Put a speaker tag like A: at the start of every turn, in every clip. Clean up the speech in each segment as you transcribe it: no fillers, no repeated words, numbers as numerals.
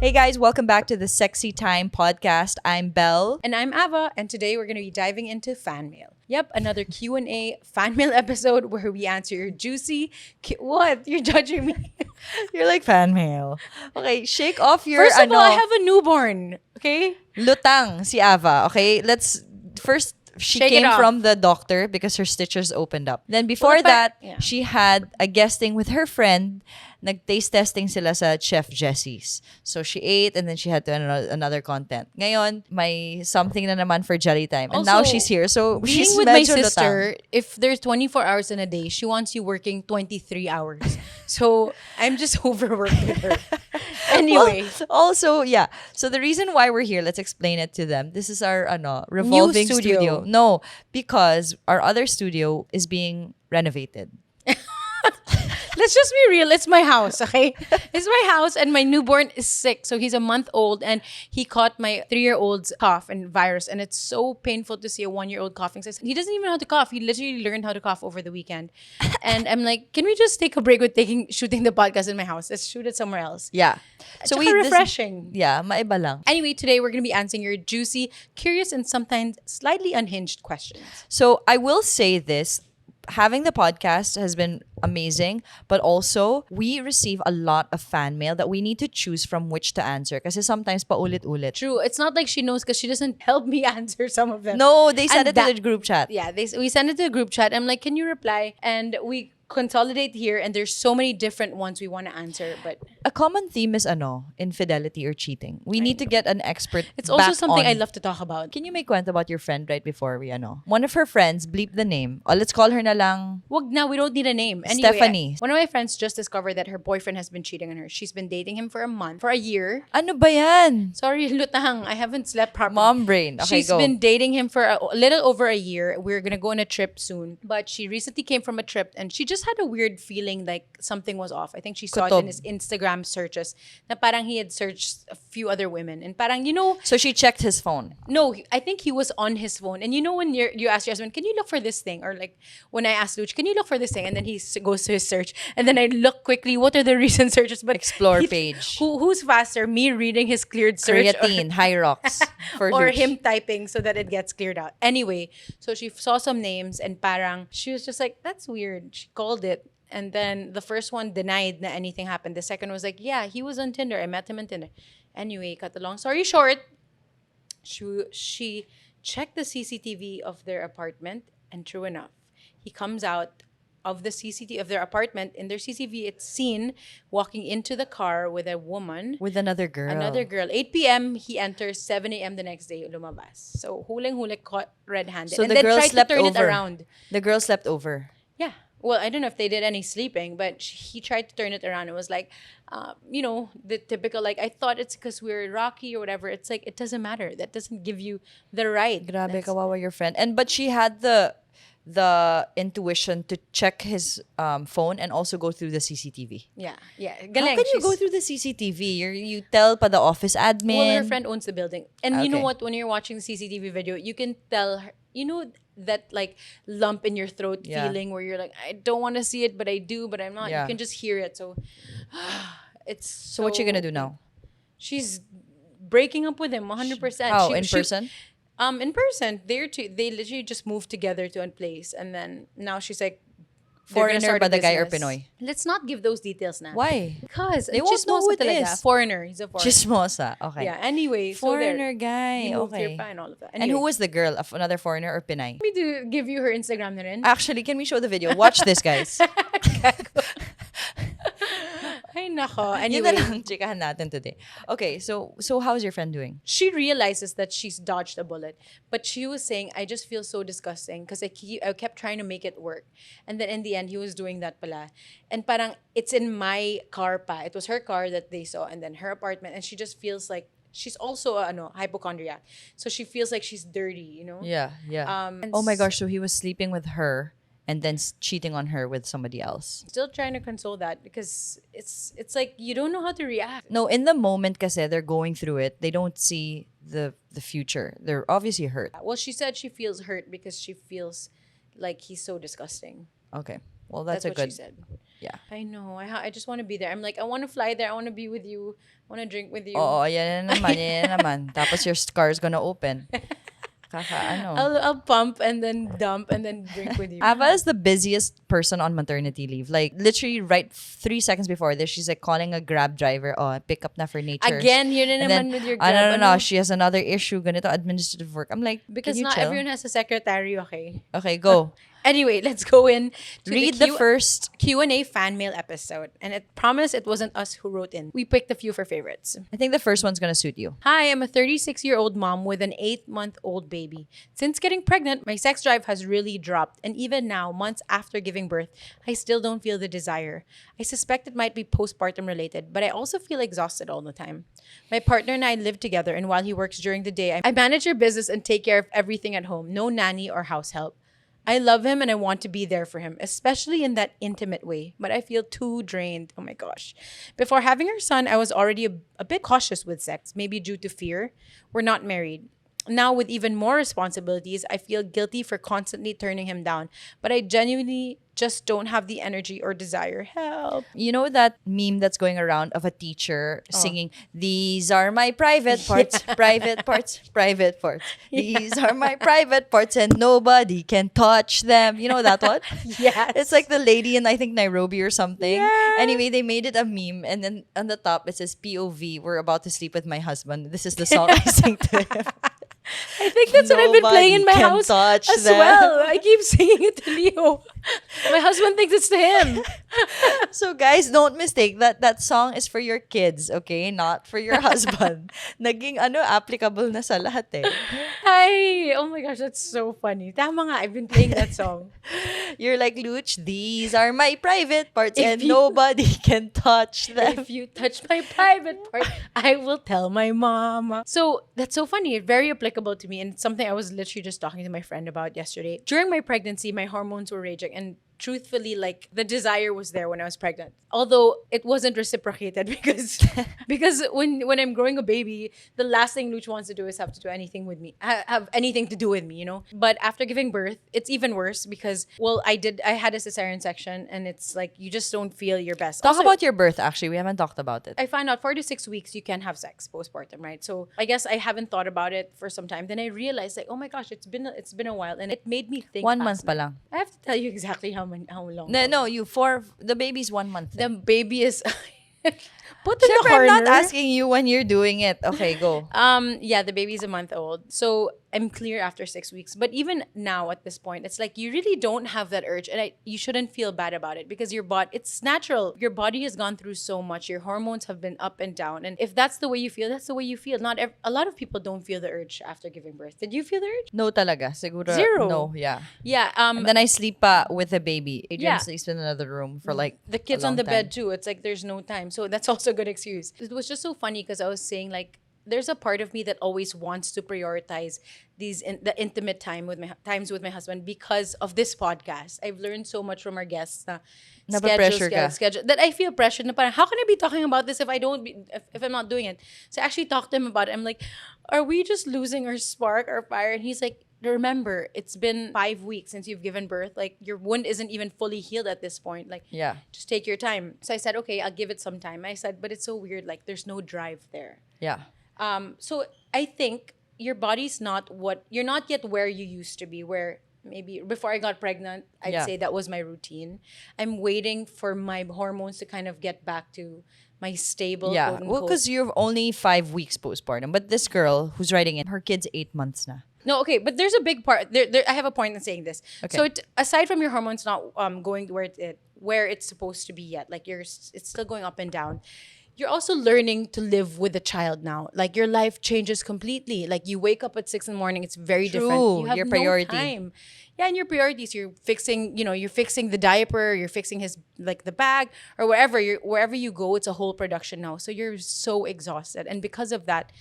A: Hey guys, welcome back to the Sexytime podcast. I'm Belle.
B: And I'm Ava, and today we're going to be diving into fan mail. Yep, another Q&A fan mail episode where we answer your juicy... What? You're judging me?
A: You're like fan mail. Okay, shake off your
B: First of all, I have a newborn, okay?
A: lutang si Ava. Okay, let's first. She
B: Shake it
A: came
B: off.
A: from the doctor because her stitches opened up. Then before
B: Well,
A: that,
B: yeah.
A: she had a guesting with her friend. Nag-taste testing sila sa Chef Jessie's. So she ate and then she had to another content. Ngayon, may something na naman for Jelly Time. And now
B: Also,
A: she's here. So
B: Being
A: she's
B: with my
A: medyo lutang.
B: sister, if there's 24 hours in a day, she wants you working 23 hours. So I'm just overworked with her. Anyway.
A: Well, also, yeah. So the reason why we're here, let's explain it to them. This is our revolving
B: New studio.
A: No, because our other studio is being renovated.
B: Let's just be real. It's my house, okay? It's my house, and my newborn is sick. So he's a month old, and he caught my 3-year-old's cough and virus. And it's so painful to see a 1-year-old coughing. He doesn't even know how to cough. He literally learned how to cough over the weekend. And I'm like, can we just take a break with shooting the podcast in my house? Let's shoot it somewhere else.
A: Yeah.
B: So refreshing.
A: Yeah, maiba lang.
B: Anyway, today we're going to be answering your juicy, curious, and sometimes slightly unhinged questions.
A: So I will say this. Having the podcast has been amazing, but also we receive a lot of fan mail that we need to choose from which to answer. Kasi sometimes paulit-ulit.
B: True. It's not like she knows because she doesn't help me answer some of them.
A: No, they send
B: And
A: it to the group chat.
B: Yeah, we send it to the group chat. I'm like, can you reply? And we consolidate here, and there's so many different ones we want to answer. But
A: A common theme is infidelity or cheating. We need to get an expert.
B: it's also
A: back
B: something
A: on.
B: I love to talk about.
A: Can you make kwento about your friend right before we One of her friends, bleep the name. Let's call her na lang.
B: Wag na, we don't need a name. Anyway,
A: Stephanie.
B: One of my friends just discovered that her boyfriend has been cheating on her. She's been dating him for a month, for a year.
A: Ano ba yan?
B: Sorry, lutang. I haven't slept properly.
A: Mom brain. Okay,
B: She's
A: go.
B: been dating him for a little over a year. We're gonna go on a trip soon. But she recently came from a trip and she just had a weird feeling like something was off. I think she saw it
A: Kutob.
B: in his Instagram searches. Na parang he had searched a few other women. And parang,
A: So she checked his phone.
B: no, I think he was on his phone. And when you ask your husband, can you look for this thing? Or like when I asked Luch, can you look for this thing? And then he goes to his search. And then I look quickly, what are the recent searches? But
A: Explore page.
B: Who's faster? Me reading his cleared search?
A: Creatine, high rocks. For
B: Or
A: Luch.
B: him typing so that it gets cleared out. Anyway, so she saw some names and parang she was just like, that's weird. She called it. And then the first one denied that anything happened. The second was like, yeah, he was on Tinder. I met him on Tinder. Anyway, cut the long story short, she checked the CCTV of their apartment, and true enough, he comes out of the CCTV of their apartment. In their CCTV, it's seen walking into the car with a woman.
A: With another girl.
B: Another girl. 8 p.m. He enters. 7 a.m. the next day, lumabas. So, huling-huli caught red-handed.
A: So
B: and
A: the
B: then
A: girl
B: tried
A: slept
B: to turn
A: over.
B: it around.
A: The girl slept over.
B: Yeah. Well, I don't know if they did any sleeping, but he tried to turn it around. It was like, the typical, like, I thought it's because we're rocky or whatever. It's like, it doesn't matter. That doesn't give you the right.
A: Grabe, kawawa your friend. But she had the intuition to check his phone and also go through the CCTV.
B: Yeah.
A: How
B: Galing.
A: can you go through the CCTV? You tell pa the office admin.
B: Well, her friend owns the building. And you know
A: Okay.
B: what? When you're watching the CCTV video, you can tell her, that like lump in your throat
A: Yeah.
B: feeling where you're like, I don't want to see it, but I do, but I'm not.
A: Yeah.
B: You can just hear it. So it's
A: So what you gonna do now?
B: She's breaking up with him 100%.
A: How? In person?
B: In person. They literally just moved together to a place, and then now she's like,
A: Foreigner ba the guy or Pinoy?
B: Let's not give those details now.
A: Why?
B: Because
A: They won't know who it
B: talaga.
A: is.
B: Foreigner. He's a foreigner.
A: Chismosa. Okay.
B: Yeah. Anyway,
A: Foreigner
B: so
A: guy.
B: there. He moved
A: Okay.
B: here pa and all of that.
A: And who was the girl? Another foreigner or Pinay?
B: me to give you her Instagram na rin?
A: Actually, can we show the video? Watch this, guys.
B: Ay, nako.
A: Yun na
B: Anyway,
A: lang chikahan natin today. Okay, so how's your friend doing?
B: she realizes that she's dodged a bullet. But she was saying, I just feel so disgusting because I kept trying to make it work. And then in the end, he was doing that pala. And parang, it's in my car pa. It was her car that they saw, and then her apartment. And she just feels like, she's also hypochondriac. So she feels like she's dirty,
A: Yeah.
B: And
A: Oh my gosh, so he was sleeping with her and then cheating on her with somebody else.
B: Still trying to console that because it's like you don't know how to react.
A: No, in the moment kasi they're going through it, they don't see the future. They're obviously hurt.
B: Well, she said she feels hurt because she feels like he's so disgusting.
A: Okay. Well, that's a
B: what
A: good.
B: she said.
A: Yeah.
B: I know. I just want to be there. I'm like, I want to fly there. I want to be with you. I want to drink with you.
A: Oo, yan na naman, yan na naman. Tapos your scar's gonna open. Ano.
B: I'll pump and then dump and then drink with you.
A: Ava is the busiest person on maternity leave. Like, literally right 3 seconds before this, she's like calling a Grab driver, pick up na for nature.
B: Again, yun na
A: And
B: naman
A: then,
B: with your Grab.
A: no, she has another issue, ganito, administrative work. I'm like,
B: Because
A: can you
B: not
A: chill?
B: everyone has a secretary, okay?
A: Okay, go.
B: Anyway, let's go in to
A: Read the
B: Q-
A: first.
B: Q&A fan mail episode. And it promised it wasn't us who wrote in. We picked a few for favorites.
A: I think the first one's gonna suit you.
B: Hi, I'm a 36-year-old mom with an 8-month-old baby. Since getting pregnant, my sex drive has really dropped. And even now, months after giving birth, I still don't feel the desire. I suspect it might be postpartum related, but I also feel exhausted all the time. My partner and I live together, and while he works during the day, I manage our business and take care of everything at home. No nanny or house help. I love him and I want to be there for him, especially in that intimate way, but I feel too drained. Oh my gosh. Before having our son, I was already a bit cautious with sex, maybe due to fear. We're not married. Now, with even more responsibilities, I feel guilty for constantly turning him down, but I genuinely just don't have the energy or desire. Help.
A: You know that meme that's going around of a teacher singing, "These are my private parts, private parts, private parts. These are my private parts and nobody can touch them." You know that one?
B: Yes.
A: It's like the lady in, I think, Nairobi or something.
B: Yes.
A: Anyway, they made it a meme, and then on the top it says, "POV, we're about to sleep with my husband. This is the song I sing to him."
B: I think that's what I've been playing in my
A: Nobody can
B: house
A: touch
B: as
A: them.
B: well. I keep singing it to Leo. My husband thinks it's to him.
A: So guys, don't mistake that song is for your kids, okay? Not for your husband. Naging applicable na sa lahat eh.
B: Hi! Oh my gosh, that's so funny. Tama nga, I've been playing that song.
A: You're like, Luch, these are my private parts
B: If
A: and
B: you-
A: nobody can touch them.
B: If you touch my private part, I will tell my mama. So that's so funny. Very applicable to me, and it's something I was literally just talking to my friend about yesterday. During my pregnancy, my hormones were raging, and truthfully, like, the desire was there when I was pregnant. Although it wasn't reciprocated because when I'm growing a baby, the last thing Luch wants to do is have to do anything with me, have anything to do with me, you know. But after giving birth, it's even worse because I had a cesarean section, and it's like you just don't feel your best.
A: Talk
B: Also,
A: about your birth, actually. We haven't talked about it.
B: I found out 4 to 6 weeks you can have sex postpartum, right? So I guess I haven't thought about it for some time. Then I realized, like, oh my gosh, it's been a while, and it made me think.
A: 1 month pa lang.
B: I have to tell you exactly how long.
A: No, the baby's 1 month.
B: The baby is. Put in the
A: Siyempre, I'm not
B: corner.
A: asking you when you're doing it. Okay, go.
B: Yeah, the baby's a month old. So I'm clear after 6 weeks. But even now at this point, it's like you really don't have that urge. And you shouldn't feel bad about it because it's natural. Your body has gone through so much. Your hormones have been up and down. And if that's the way you feel, that's the way you feel. A lot of people don't feel the urge after giving birth. Did you feel the urge?
A: No talaga. Siguro.
B: Zero.
A: No, yeah.
B: Yeah.
A: And then I sleep with the baby. Adrian
B: Yeah.
A: sleeps in another room for like
B: The kids
A: a
B: on
A: long
B: the
A: time.
B: bed too. It's like there's no time. So that's also a good excuse. It was just so funny because I was saying, like, there's a part of me that always wants to prioritize the intimate times with my husband because of this podcast. I've learned so much from our guests na
A: Napapressure ka.
B: schedule that I feel pressured na parang, how can I be talking about this if if I'm not doing it? So I actually talked to him about it. I'm like, are we just losing our spark, our fire? And he's like, remember, it's been 5 weeks since you've given birth. Like, your wound isn't even fully healed at this point. Like,
A: Yeah.
B: just take your time. So I said, okay, I'll give it some time. I said, but it's so weird. Like, there's no drive there.
A: Yeah.
B: So I think your body's you're not yet where you used to be, where maybe before I got pregnant, I'd
A: Yeah.
B: say that was my routine. I'm waiting for my hormones to kind of get back to my stable,
A: Yeah.
B: quote
A: Well,
B: unquote.
A: because you're only 5 weeks postpartum. But this girl who's writing it, her kid's 8 months na.
B: No, okay, but there's a big part. I have a point in saying this.
A: Okay.
B: So aside from your hormones not going where it's supposed to be yet, like it's still going up and down. You're also learning to live with a child now. Like, your life changes completely. Like, you wake up at 6 in the morning, it's very different.
A: True,
B: You have
A: your
B: no
A: priority.
B: time. Yeah, and your priorities. You're fixing the diaper, you're fixing his, like, the bag, or wherever you go, it's a whole production now. So you're so exhausted. And because of that,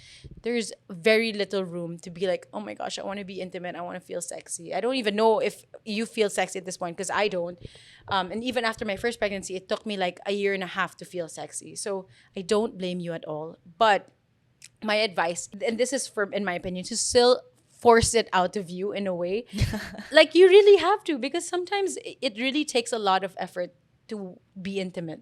B: there's very little room to be like, oh my gosh, I want to be intimate, I want to feel sexy. I don't even know if you feel sexy at this point, because I don't. And even after my first pregnancy, it took me like a year and a half to feel sexy. So I don't blame you at all. But my advice, and this is in my opinion, to still force it out of you in a way. Like you really have to, because sometimes it really takes a lot of effort to be intimate.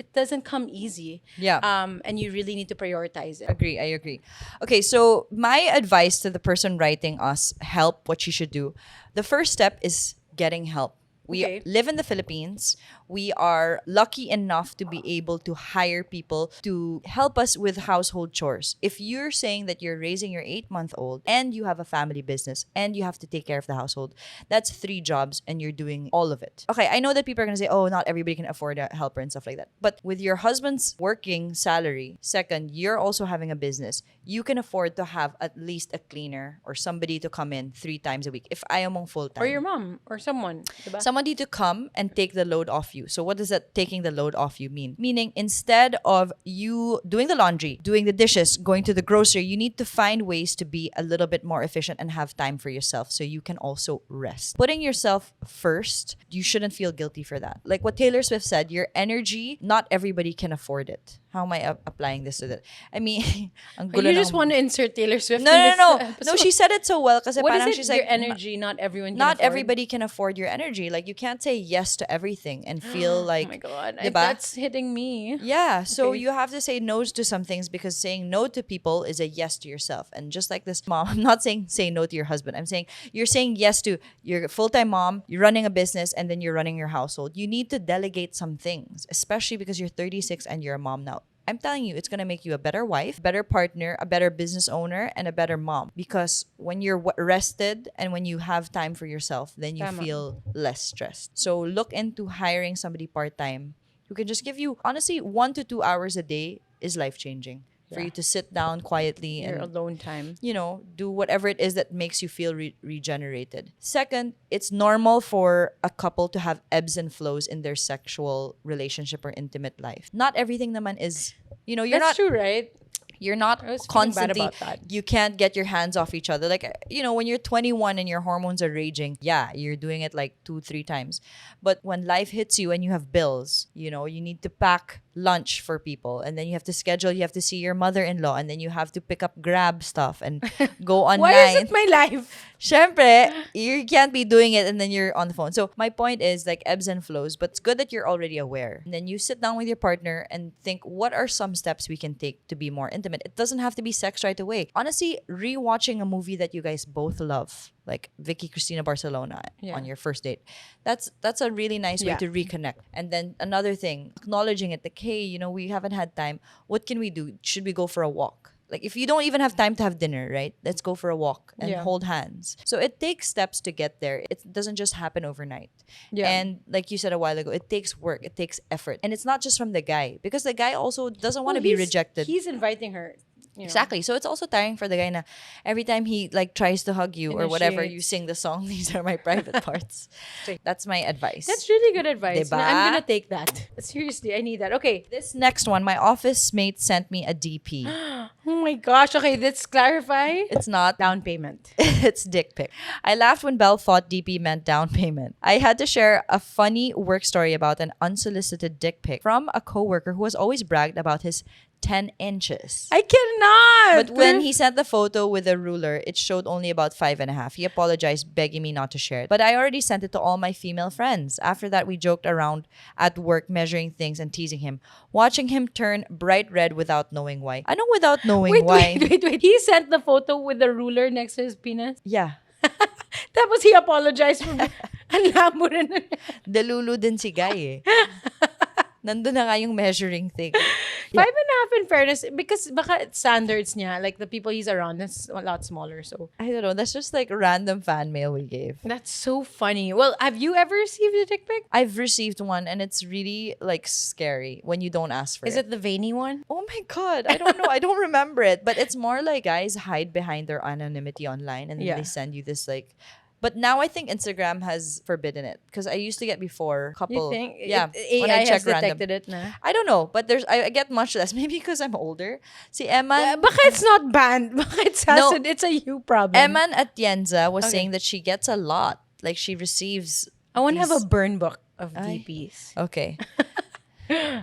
B: It doesn't come easy.
A: Yeah.
B: And you really need to prioritize it.
A: I agree. Okay, so my advice to the person writing us help, what she should do, the first step is getting help. We
B: Okay.
A: live in the Philippines. We are lucky enough to be able to hire people to help us with household chores. If you're saying that you're raising your 8-month-old and you have a family business and you have to take care of the household, that's 3 jobs and you're doing all of it. Okay, I know that people are going to say, oh, not everybody can afford a helper and stuff like that. But with your husband's working salary, second, you're also having a business, you can afford to have at least a cleaner or somebody to come in 3 times a week. If ayaw mong full-time.
B: Or your mom or someone. Diba?
A: Somebody to come and take the load off you. So what does that taking the load off you mean? Meaning, instead of you doing the laundry, doing the dishes, going to the grocery, you need to find ways to be a little bit more efficient and have time for yourself so you can also rest. Putting yourself first, you shouldn't feel guilty for that. Like what Taylor Swift said, your energy, not everybody can afford it. How am I applying this to that? I mean, ang gulo
B: You
A: ng-
B: just want to insert Taylor Swift
A: No,
B: in
A: no,
B: this
A: no.
B: episode.
A: No, she said it so well kasi
B: What
A: parang
B: is it?
A: she's
B: Your
A: like,
B: energy, not everyone can
A: not
B: afford.
A: everybody can afford your energy. Like you can't say yes to everything and feel like,
B: Oh my God.
A: diba?
B: That's hitting me.
A: Yeah, so
B: Okay.
A: you have to say no to some things because saying no to people is a yes to yourself. And just like this mom, I'm not saying say no to your husband. I'm saying you're saying yes to your full-time mom, you're running a business, and then you're running your household. You need to delegate some things, especially because you're 36 and you're a mom now. I'm telling you, it's going to make you a better wife, better partner, a better business owner, and a better mom. Because when you're rested and when you have time for yourself, then you
B: Tama.
A: feel less stressed. So look into hiring somebody part-time who can just give you, honestly, 1 to 2 hours a day is life-changing. For
B: Yeah.
A: you to sit down quietly
B: Your
A: and,
B: alone time.
A: you know, do whatever it is that makes you feel regenerated. Second, it's normal for a couple to have ebbs and flows in their sexual relationship or intimate life. Not everything naman is, you know,
B: That's true, right?
A: you're not
B: I was feeling bad
A: constantly,
B: about that.
A: you can't get your hands off each other. Like, you know, when you're 21 and your hormones are raging, yeah, you're doing it like 2-3 times. But when life hits you and you have bills, you know, you need to pack lunch for people, and then you have to schedule, you have to see your mother-in-law, and then you have to pick up Grab stuff and go online.
B: Why is it my life?
A: Syempre, you can't be doing it and then you're on the phone. So my point is like ebbs and flows, but it's good that you're already aware. And then you sit down with your partner and think, what are some steps we can take to be more intimate? It doesn't have to be sex right away. Honestly, rewatching a movie that you guys both love, like Vicky Cristina Barcelona
B: Yeah.
A: on your first date, that's a really nice way
B: Yeah.
A: to reconnect. And then another thing, acknowledging it, like, hey, you know, we haven't had time. What can we do? Should we go for a walk? Like if you don't even have time to have dinner, right? Let's go for a walk and
B: Yeah.
A: hold hands. So it takes steps to get there. It doesn't just happen overnight.
B: Yeah.
A: And like you said a while ago, it takes work, it takes effort. And it's not just from the guy, because the guy also doesn't want to be rejected.
B: He's inviting her. You know.
A: Exactly. So it's also tiring for the guy na every time he like tries to hug you or whatever, you
B: Initiates.
A: sing the song, these are my private parts. That's my advice.
B: That's really good advice.
A: Diba?
B: I'm gonna take that. Seriously, I need that. Okay.
A: This next one, my office mate sent me a DP.
B: Oh my gosh. Okay, let's clarify.
A: It's not
B: Down payment.
A: it's dick pic. I laughed when Belle thought DP meant down payment. I had to share a funny work story about an unsolicited dick pic from a coworker who has always bragged about his 10 inches.
B: I cannot.
A: But when he sent the photo with a ruler, it showed only about 5.5. He apologized, begging me not to share it. But I already sent it to all my female friends. After that, we joked around at work, measuring things and teasing him, watching him turn bright red without knowing why. I know without knowing
B: wait,
A: why.
B: wait. He sent the photo with the ruler next to his penis.
A: Yeah.
B: Tapos he apologized for ang lamo rin.
A: Delulu din si Guy eh. Nandun na nga yung measuring thing.
B: 5.5 in fairness, because baka standards niya, like the people he's around, that's a lot smaller. So
A: I don't know. That's just like random fan mail we gave.
B: that's so funny. Well, have you ever received a dick pic?
A: I've received one and it's really like scary when you don't ask for
B: Is it the veiny one?
A: Oh my God. I don't know. I don't remember it. But it's more like guys hide behind their anonymity online and then
B: Yeah.
A: they send you this like. But now I think Instagram has forbidden it. Because I used to get before couple.
B: You think?
A: Yeah.
B: AI
A: when I
B: has
A: check
B: detected
A: random.
B: it na?
A: I don't know. But I get much less. Maybe because I'm older. Si Eman.
B: Baka it's not banned. Baka it's a you problem.
A: Eman Atienza was
B: Okay.
A: saying that she gets a lot. Like she receives.
B: I want to have a
A: these-
B: burn book of
A: Ay.
B: DPs.
A: Okay.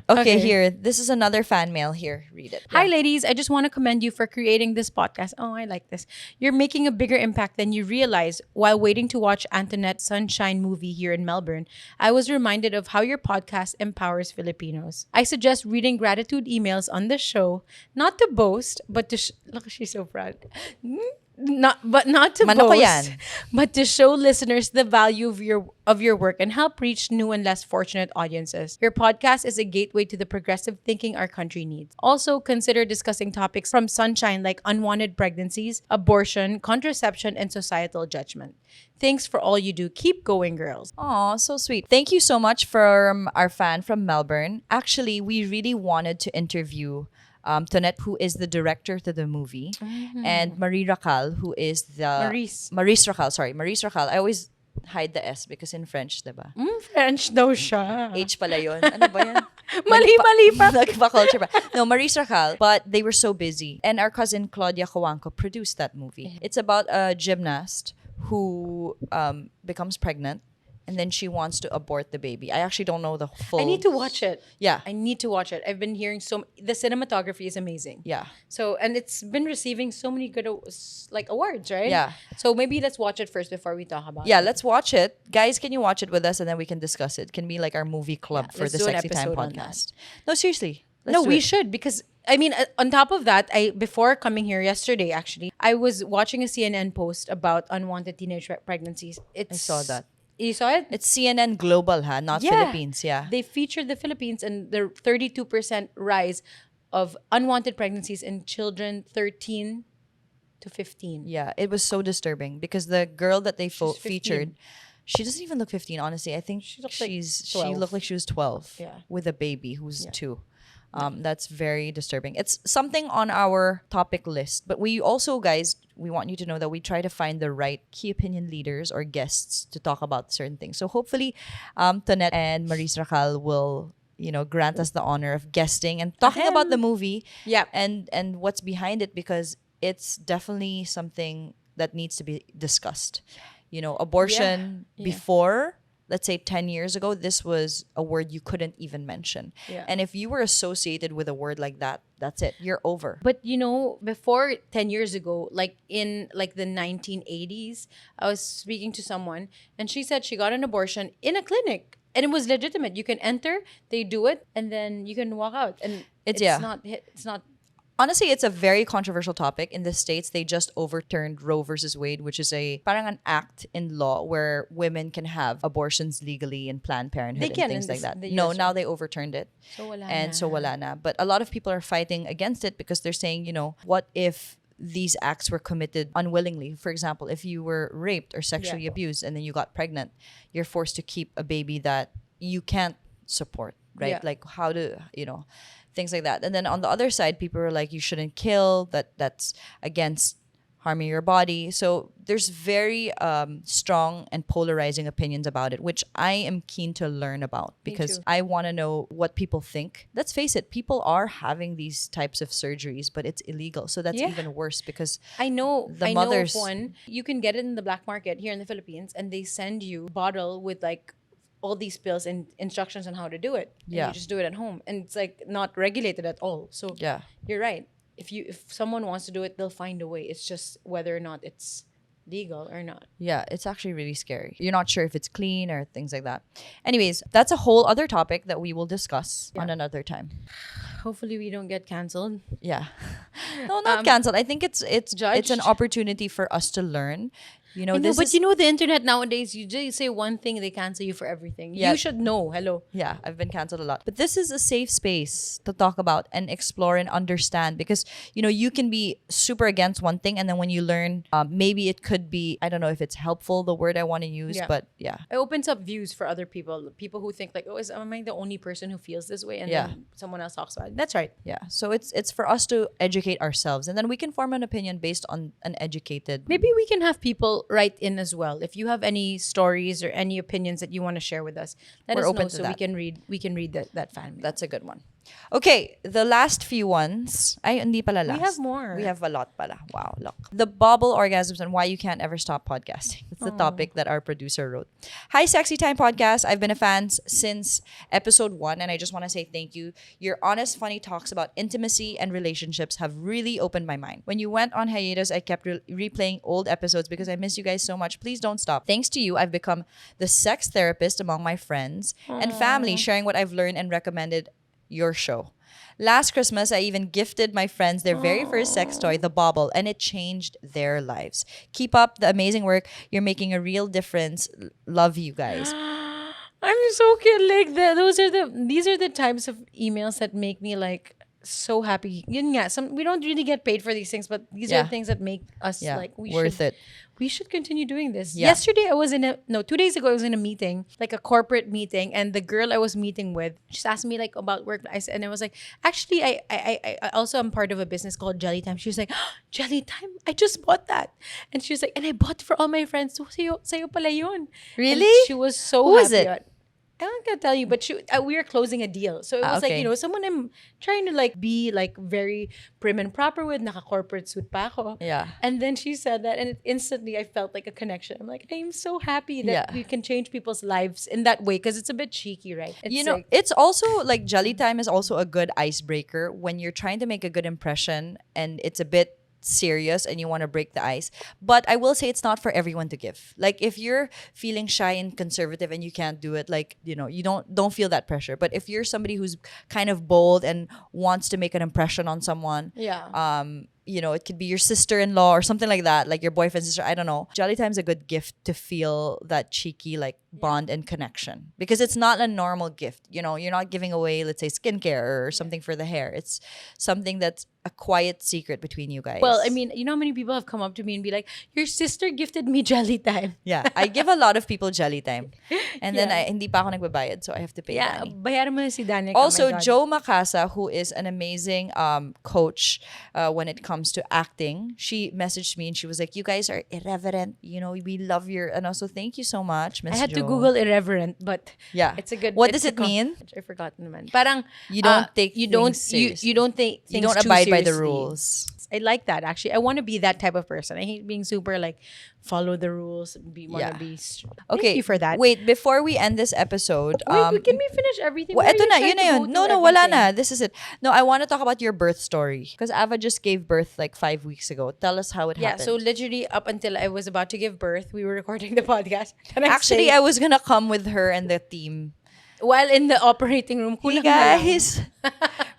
A: Okay, here. This is another fan mail. Here, read it.
B: Hi,
A: Yeah.
B: ladies. I just want to commend you for creating this podcast. Oh, I like this. You're making a bigger impact than you realize. While waiting to watch Antoinette's Sunshine movie here in Melbourne, I was reminded of how your podcast empowers Filipinos. I suggest reading gratitude emails on the show, not to boast, but to look, she's so proud. Not to
A: Mano ko
B: boast,
A: yan.
B: but to show listeners the value of your work and help reach new and less fortunate audiences. Your podcast is a gateway to the progressive thinking our country needs. Also, consider discussing topics from Sunshine like unwanted pregnancies, abortion, contraception, and societal judgment. Thanks for all you do. Keep going, girls.
A: Aw, so sweet. Thank you so much from our fan from Melbourne. Actually, we really wanted to interview Tonette, who is the director to the movie, and Marie Racal, who is the... Maurice Racal, sorry. Maurice Racal. I always hide the S because in French, diba?
B: French daw siya.
A: H pala yun. Ano ba yan?
B: Mali pa.
A: Nagpa-culture pa. No, Maurice Racal. But they were so busy. And our cousin Claudia Coanco produced that movie. It's about a gymnast who becomes pregnant. And then she wants to abort the baby. I actually don't know the full...
B: I need to watch it.
A: Yeah.
B: I need to watch it. I've been hearing the cinematography is amazing.
A: Yeah.
B: So, and it's been receiving so many good awards, right?
A: Yeah.
B: So maybe let's watch it first before we talk about it.
A: Yeah, let's watch it. Guys, can you watch it with us and then we can discuss it? Can be like our movie club for
B: let's
A: the
B: do an
A: Sexy Time
B: episode on
A: podcast. No, seriously.
B: No,
A: do
B: we
A: it.
B: should because I mean, on top of that, before coming here yesterday, actually, I was watching a CNN post about unwanted teenage pregnancies.
A: I saw that.
B: You saw it?
A: It's CNN Global, not Philippines. Yeah.
B: They featured the Philippines and the 32% rise of unwanted pregnancies in children 13 to 15.
A: Yeah, it was so disturbing because the girl that they
B: She's 15.
A: featured, she doesn't even look 15, honestly. I think she
B: looked like
A: she
B: 12.
A: looked like she was 12
B: Yeah.
A: with a baby who's 2. That's very disturbing. It's something on our topic list. But we also, guys, we want you to know that we try to find the right key opinion leaders or guests to talk about certain things. So hopefully, Tonette and Maurice Racal will, grant us the honor of guesting and talking about the movie and what's behind it, because it's definitely something that needs to be discussed. Abortion before... Let's say 10 years ago, this was a word you couldn't even mention.
B: Yeah.
A: And if you were associated with a word like that, that's it. You're over.
B: But before 10 years ago, like in the 1980s, I was speaking to someone and she said she got an abortion in a clinic and it was legitimate. You can enter, they do it, and then you can walk out. And it's not.
A: Honestly, it's a very controversial topic. In the States, they just overturned Roe versus Wade, which is parang an act in law where women can have abortions legally in Planned Parenthood
B: They
A: and
B: can
A: things
B: in
A: like that.
B: the
A: No,
B: US,
A: now they overturned it. So wala na. But a lot of people are fighting against it because they're saying, what if these acts were committed unwillingly? For example, if you were raped or sexually abused and then you got pregnant, you're forced to keep a baby that you can't support, right?
B: Yeah.
A: Like how to, things like that. And then on the other side, people are like, you shouldn't kill, that's against harming your body. So there's very strong and polarizing opinions about it, which I am keen to learn about because I want to know what people think. Let's face it, people are having these types of surgeries, but it's illegal. So that's even worse because
B: I know
A: mothers...
B: of one. You can get it in the black market here in the Philippines and they send you a bottle with like all these pills and instructions on how to do it. And you just do it at home. And it's like not regulated at all. So you're right. If someone wants to do it, they'll find a way. It's just whether or not it's legal or not.
A: Yeah, it's actually really scary. You're not sure if it's clean or things like that. Anyways, that's a whole other topic that we will discuss on another time.
B: Hopefully we don't get canceled.
A: Yeah. No, not canceled. I think it's
B: Judged.
A: an opportunity for us to learn.
B: I know, but the internet nowadays, you just say one thing, they cancel you for everything.
A: Yeah.
B: You should know. Hello.
A: Yeah, I've been canceled a lot. But this is a safe space to talk about and explore and understand because, you can be super against one thing and then when you learn, maybe it could be, I don't know if it's helpful, the word I want to use, but yeah.
B: It opens up views for other people. People who think like, am I the only person who feels this way? And then someone else talks about it. That's right.
A: Yeah. So it's for us to educate ourselves and then we can form an opinion based on an educated...
B: Maybe we can have people write in as well. If you have any stories or any opinions that you want to share with us, let us know so we can read that fan mail.
A: That's a good one. Okay, the last few ones. Ay, hindi pala last.
B: We have more.
A: We have a lot pala. Wow, look. The bubble orgasms and why you can't ever stop podcasting. That's the topic that our producer wrote. Hi, Sexytime podcast. I've been a fan since episode 1, and I just want to say thank you. Your honest, funny talks about intimacy and relationships have really opened my mind. When you went on hiatus, I kept replaying old episodes because I miss you guys so much. Please don't stop. Thanks to you, I've become the sex therapist among my friends and family, sharing what I've learned and recommended your show. Last Christmas, I even gifted my friends their very first sex toy, the bauble, and it changed their lives. Keep up the amazing work. You're making a real difference. Love you guys.
B: I'm so cute. Like these are the types of emails that make me like so happy. Yun nga, we don't really get paid for these things, but these are things that make us like
A: worth it.
B: We should continue doing this.
A: Yeah.
B: Yesterday, I was 2 days ago, I was in a meeting, like a corporate meeting, and the girl I was meeting with just asked me like about work. And I was like, actually, I also am part of a business called Jellytime. She was like, oh, Jellytime? I just bought that. And she was like, and I bought it for all my friends. So, sayo pala yun.
A: Really?
B: And she was so
A: Who
B: happy.
A: is it?
B: I'm not gonna tell you, but we are closing a deal. So it was like, someone I'm trying to like be like very prim and proper with, naka-corporate suit pa ako.
A: Yeah.
B: And then she said that, and instantly I felt like a connection. I'm like, I'm so happy that we can change people's lives in that way, because it's a bit cheeky, right? It's
A: it's also like Jellytime is also a good icebreaker when you're trying to make a good impression and it's a bit serious and you want to break the ice. But I will say it's not for everyone to give. Like if you're feeling shy and conservative and you can't do it, like, you don't feel that pressure. But if you're somebody who's kind of bold and wants to make an impression on someone, it could be your sister-in-law or something like that, like your boyfriend's sister, I don't know. Jellytime's a good gift to feel that cheeky like bond and connection, because it's not a normal gift. You're not giving away, let's say, skincare or something for the hair. It's something that's a quiet secret between you guys.
B: Well, I mean, you know how many people have come up to me and be like, your sister gifted me Jellytime.
A: Yeah, I give a lot of people Jellytime. And then hindi pa ako nagbabayad, so I have to pay Danny.
B: Bayaran mo na si Danny.
A: Also, Joe Macasa, who is an amazing coach when it comes to acting, she messaged me and she was like, you guys are irreverent. We love your... And also, thank you so much, Miss
B: I had
A: Joe.
B: to Google irreverent, but it's a good...
A: What does it mean?
B: I forgot naman. Parang
A: you don't take
B: you
A: things seriously.
B: you don't take things
A: you don't
B: too
A: abide by the
B: seriously.
A: rules.
B: I like that, actually. I want to be that type of person. I hate being super like follow the rules. Be
A: Okay.
B: Thank you for that.
A: Wait, before we end this episode,
B: Wait, can we finish everything?
A: Well,
B: Why are
A: eto
B: you
A: na,
B: trying
A: yun na
B: to
A: yun.
B: go
A: No,
B: through
A: wala
B: everything?
A: na. This is it. No, I want to talk about your birth story. Because Ava just gave birth like 5 weeks ago. Tell us how it happened.
B: So literally up until I was about to give birth, we were recording the podcast. The next
A: Actually,
B: day,
A: I was gonna come with her and the team.
B: while in the operating room,
A: Hey
B: kulang na lang.
A: guys,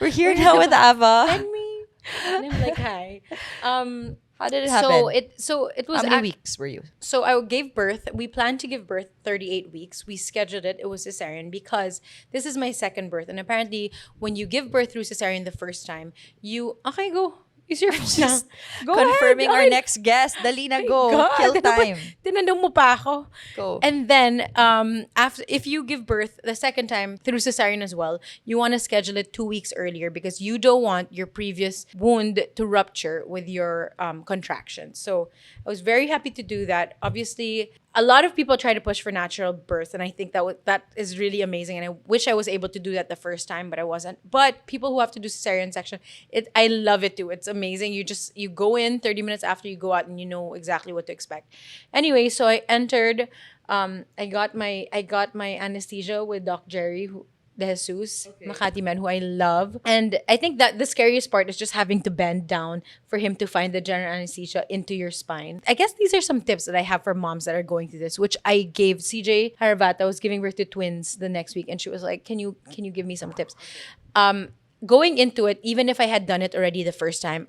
A: we're here now with Ava.
B: Send me. And I'm like, hi.
A: How did it happen?
B: So it was
A: How many weeks were you?
B: So I gave birth. We planned to give birth 38 weeks. We scheduled it. It was cesarean because this is my second birth. And apparently, when you give birth through cesarean the first time, okay, go. Use your phone na. Go
A: Confirming
B: ahead.
A: our next guest. Dali na, go.
B: God,
A: Kill time.
B: Tinanong mo pa ako.
A: Go.
B: And then, if you give birth the second time through cesarean as well, you want to schedule it 2 weeks earlier because you don't want your previous wound to rupture with your contractions. So I was very happy to do that. Obviously, a lot of people try to push for natural birth, and I think that is really amazing. And I wish I was able to do that the first time, but I wasn't. But people who have to do cesarean section, I love it too. It's amazing. You go in 30 minutes after you go out, and you know exactly what to expect. Anyway, so I entered. I got my anesthesia with Doc Jerry, De Jesus, Makati man, who I love. And I think that the scariest part is just having to bend down for him to find the general anesthesia into your spine. I guess these are some tips that I have for moms that are going through this, which I gave CJ Haravata. Was giving birth to twins the next week, and she was like, can you give me some tips? Going into it, even if I had done it already the first time,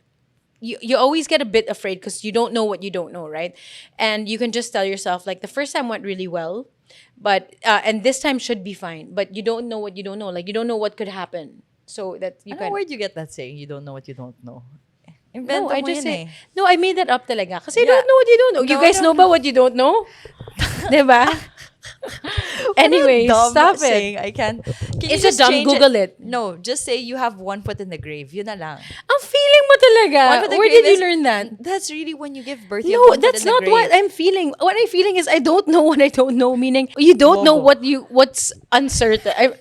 B: you always get a bit afraid because you don't know what you don't know, right? And you can just tell yourself, like, the first time went really well, but and this time should be fine. But you don't know what you don't know. Like, you don't know what could happen. So that you can.
A: Where'd you get that saying? You don't know what you don't know.
B: No, I just
A: say.
B: say, no, I made that up talaga. Kasi you don't know what you don't know. You guys know about what you don't know? Diba? Anyway, stop it.
A: Saying, I can't. Can
B: It's
A: you
B: a
A: just
B: dumb
A: change
B: Google it.
A: No, just say you have one foot in the grave. Yun na lang.
B: Ang feeling mo talaga. Where did you learn that?
A: That's really when you give birth. You have
B: No,
A: one foot
B: that's
A: in the
B: not
A: grave.
B: what I'm feeling. What I'm feeling is I don't know what I don't know. Meaning you don't know what's uncertain.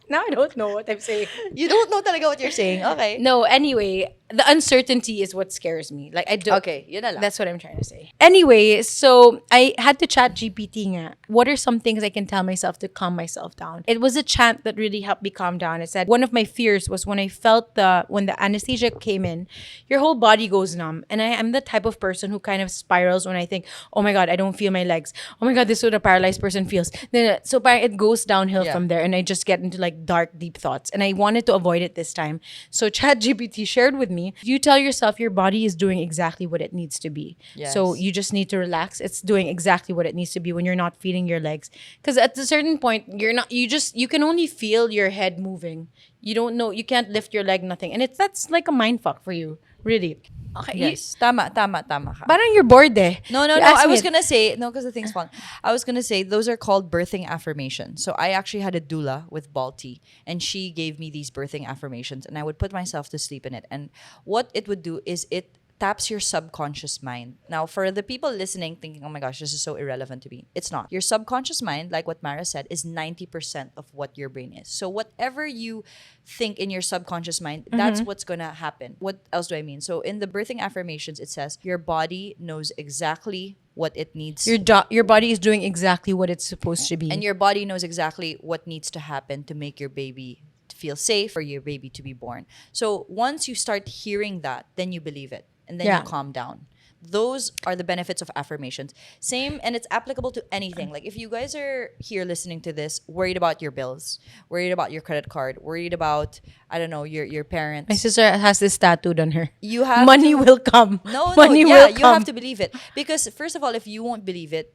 B: Now I don't know what I'm saying.
A: You don't know talaga what you're saying. Okay.
B: No, anyway, the uncertainty is what scares me. Like I do.
A: Okay, yun na lang.
B: That's what I'm trying to say. Anyway, so I had to chat GPT nga. What are some things I can tell myself to calm myself down? It was a chant that really helped me calm down. It said one of my fears was when I felt when the anesthesia came in, your whole body goes numb. And I am the type of person who kind of spirals when I think, oh my God, I don't feel my legs. Oh my God, this is what a paralyzed person feels. Then so it goes downhill from there, and I just get into like dark, deep thoughts. And I wanted to avoid it this time. So ChatGPT shared with me, you tell yourself your body is doing exactly what it needs to be.
A: Yes.
B: So you just need to relax. It's doing exactly what it needs to be when you're not feeling your legs. Because at a certain point, you can only feel your head moving. You don't know, you can't lift your leg, nothing. And that's like a mind fuck for you, really. Okay.
A: Yes. Tama ka.
B: Parang you're bored eh.
A: No. I was gonna say, no, because the thing's fun. I was gonna say, those are called birthing affirmations. So I actually had a doula with Balti, and she gave me these birthing affirmations, and I would put myself to sleep in it. And what it would do is it taps your subconscious mind. Now, for the people listening thinking, oh my gosh, this is so irrelevant to me. It's not. Your subconscious mind, like what Mara said, is 90% of what your brain is. So whatever you think in your subconscious mind, that's what's going to happen. What else do I mean? So in the birthing affirmations, it says, your body knows exactly what it needs.
B: Your body is doing exactly what it's supposed to be.
A: And your body knows exactly what needs to happen to make your baby feel safe, for your baby to be born. So once you start hearing that, then you believe it. And then you calm down. Those are the benefits of affirmations. Same, and it's applicable to anything. Like if you guys are here listening to this, worried about your bills, worried about your credit card, worried about, I don't know, your parents.
B: My sister has this tattooed on her.
A: You have
B: money will come.
A: Money will come. You have to believe it. Because first of all, if you won't believe it,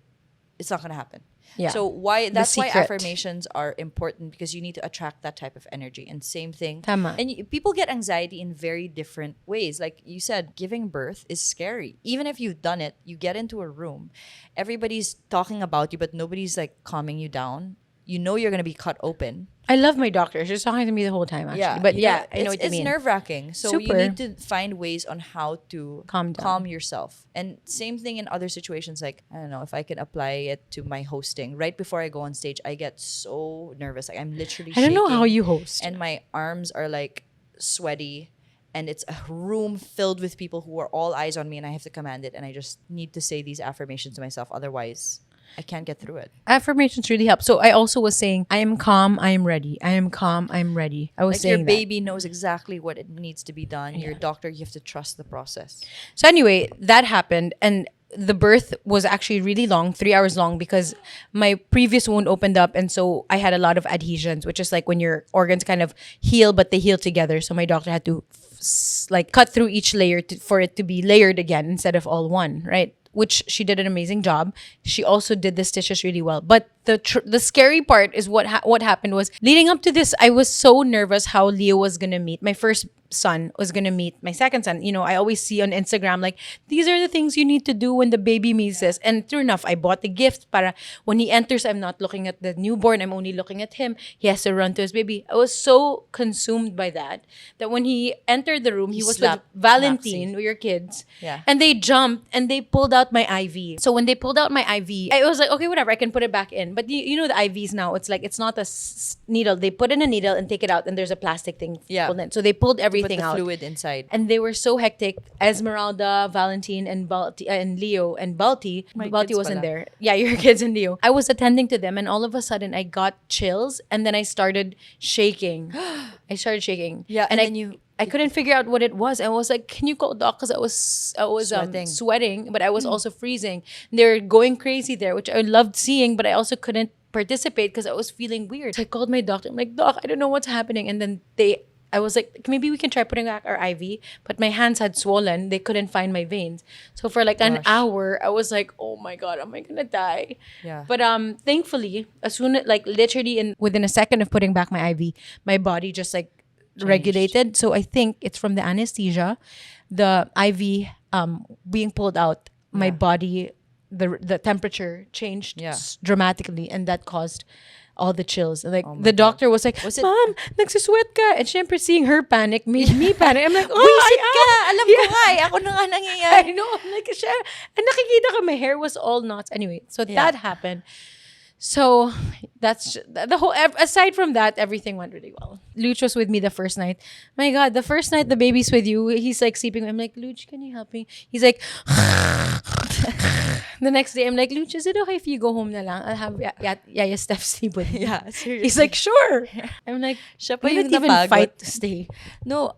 A: it's not gonna happen.
B: Yeah.
A: So that's why affirmations are important, because you need to attract that type of energy. And same thing.
B: Tama.
A: And people get anxiety in very different ways. Like you said, giving birth is scary. Even if you've done it, you get into a room, everybody's talking about you, but nobody's like calming you down. You know you're gonna be cut open.
B: I love my doctor. She's talking to me the whole time, actually.
A: Yeah,
B: But yeah, I know what you mean.
A: It's nerve-wracking. So you
B: Super.
A: need to find ways on how to
B: Calm down.
A: calm yourself. And same thing in other situations. Like, I don't know, if I can apply it to my hosting. Right before I go on stage, I get so nervous. Like, I'm literally
B: I don't know
A: shaking,
B: how you host.
A: and my arms are like sweaty. And it's a room filled with people who are all eyes on me, and I have to command it. And I just need to say these affirmations to myself. Otherwise, I can't get through it.
B: Affirmations really help. So I also was saying, I am calm, I am ready. I am calm, I am ready. I was
A: Like
B: saying
A: your baby knows exactly what it needs to be done. Your doctor, you have to trust the process.
B: So anyway, that happened, and the birth was actually really long, 3 hours long, because my previous wound opened up, and so I had a lot of adhesions, which is like when your organs kind of heal, but they heal together. So my doctor had to like cut through each layer for it to be layered again instead of all one, right? Which she did an amazing job. She also did the stitches really well. But the scary part is what happened was, leading up to this, I was so nervous how Leo was gonna meet. My first son was gonna meet my second son. You know, I always see on Instagram like, these are the things you need to do when the baby meets this. And true enough, I bought the gift para when he enters, I'm not looking at the newborn, I'm only looking at him. He has to run to his baby. I was so consumed by that when he entered the room, he was with Valentine, with your kids.
A: Yeah.
B: And they jumped and they pulled out my IV. So when they pulled out my IV, I was like, okay, whatever, I can put it back in. But you know the IVs now, it's like, it's not a needle. They put in a needle and take it out, and there's a plastic thing.
A: Yeah.
B: pulled in. So they pulled
A: Put
B: everything
A: the
B: out.
A: fluid inside.
B: And they were so hectic. Esmeralda, Valentine, and Leo and Balti.
A: My
B: Balti
A: kids
B: wasn't
A: pala.
B: there. Yeah, your kids and Leo. I was attending to them, and all of a sudden I got chills, and then I started shaking.
A: Yeah,
B: and
A: then
B: I couldn't figure out what it was. I was like, "Can you call doc?" Because I was sweating, but I was also freezing. They're going crazy there, which I loved seeing, but I also couldn't participate because I was feeling weird. So I called my doctor. I'm like, "Doc, I don't know what's happening." And then I was like, maybe we can try putting back our IV. But my hands had swollen. They couldn't find my veins. So for like an hour, I was like, oh my God, am I gonna die?
A: Yeah.
B: But thankfully, as soon as, like literally within a second of putting back my IV, my body just like regulated. So I think it's from the anesthesia, the IV being pulled out, my body, the temperature changed dramatically, and that caused all the chills. Like the doctor was like, "Mom, nagsusweat ka." And syempre seeing her panic made me panic. I'm like, "Oh,
A: Wisit ka! Alam ko nga eh. Ako na nga nangyayari.
B: I know. I'm like, siya. And nakikita ko, my hair was all knots. Anyway, so that happened. So that's the whole. Aside from that, everything went really well. Luch was with me the first night. My God, the first night the baby's with you, he's like sleeping. I'm like, Luch, can you help me? He's like. The next day, I'm like, Luch, is it okay if you go home na lang? I'll have Yaya Steph sleep with me.
A: Yeah, seriously.
B: He's like, sure. I'm like,
A: Siya pa
B: we
A: yung
B: didn't even
A: napagod.
B: fight to stay.
A: No,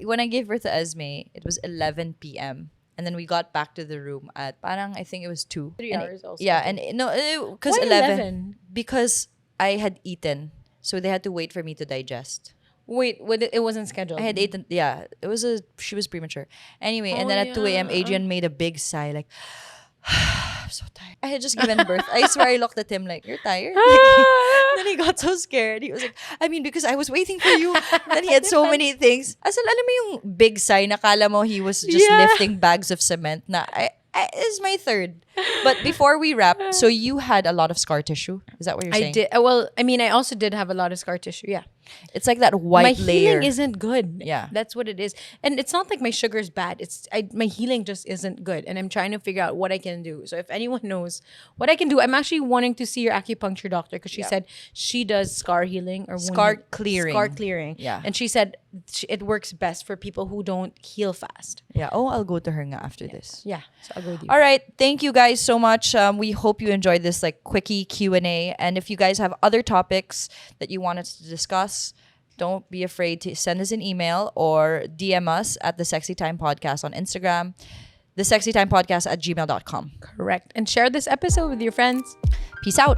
A: when I gave birth to Esme, it was 11 p.m. And then we got back to the room at parang I think it was 2.
B: 3 hours also.
A: Yeah, and no, because
B: Why
A: 11? Because I had eaten, so they had to wait for me to digest.
B: Wait, it wasn't scheduled.
A: I had eaten. Yeah, she was premature. Anyway, and
B: Oh,
A: then at 2 a.m., Adrian made a big sigh, like, I'm so tired. I had just given birth. I swear I looked at him like, you're tired? Then he got so scared. He was like, I mean, because I was waiting for you. Then he had so many things. As in, alam mo yung big sigh, nakala mo he was just lifting bags of cement na, is my third. But before we wrap, so you had a lot of scar tissue? Is that what you're saying?
B: I did. Well, I mean, I also did have a lot of scar tissue. Yeah.
A: It's like that white
B: my
A: layer.
B: healing isn't good.
A: Yeah.
B: That's what it is. And it's not like my sugar is bad. My healing just isn't good. And I'm trying to figure out what I can do. So if anyone knows what I can do, I'm actually wanting to see your acupuncture doctor because she said she does scar healing or
A: Scar clearing.
B: Scar clearing.
A: Yeah.
B: And she said it works best for people who don't heal fast.
A: Yeah. Oh, I'll go to her nga after this.
B: Yeah. So I'll go with you.
A: All right. Thank you guys so much. We hope you enjoyed this like quickie Q&A. And if you guys have other topics that you want us to discuss, don't be afraid to send us an email or DM us at the Sexytime Podcast on Instagram, the Sexytime Podcast at gmail.com.
B: Correct. And share this episode with your friends.
A: Peace out.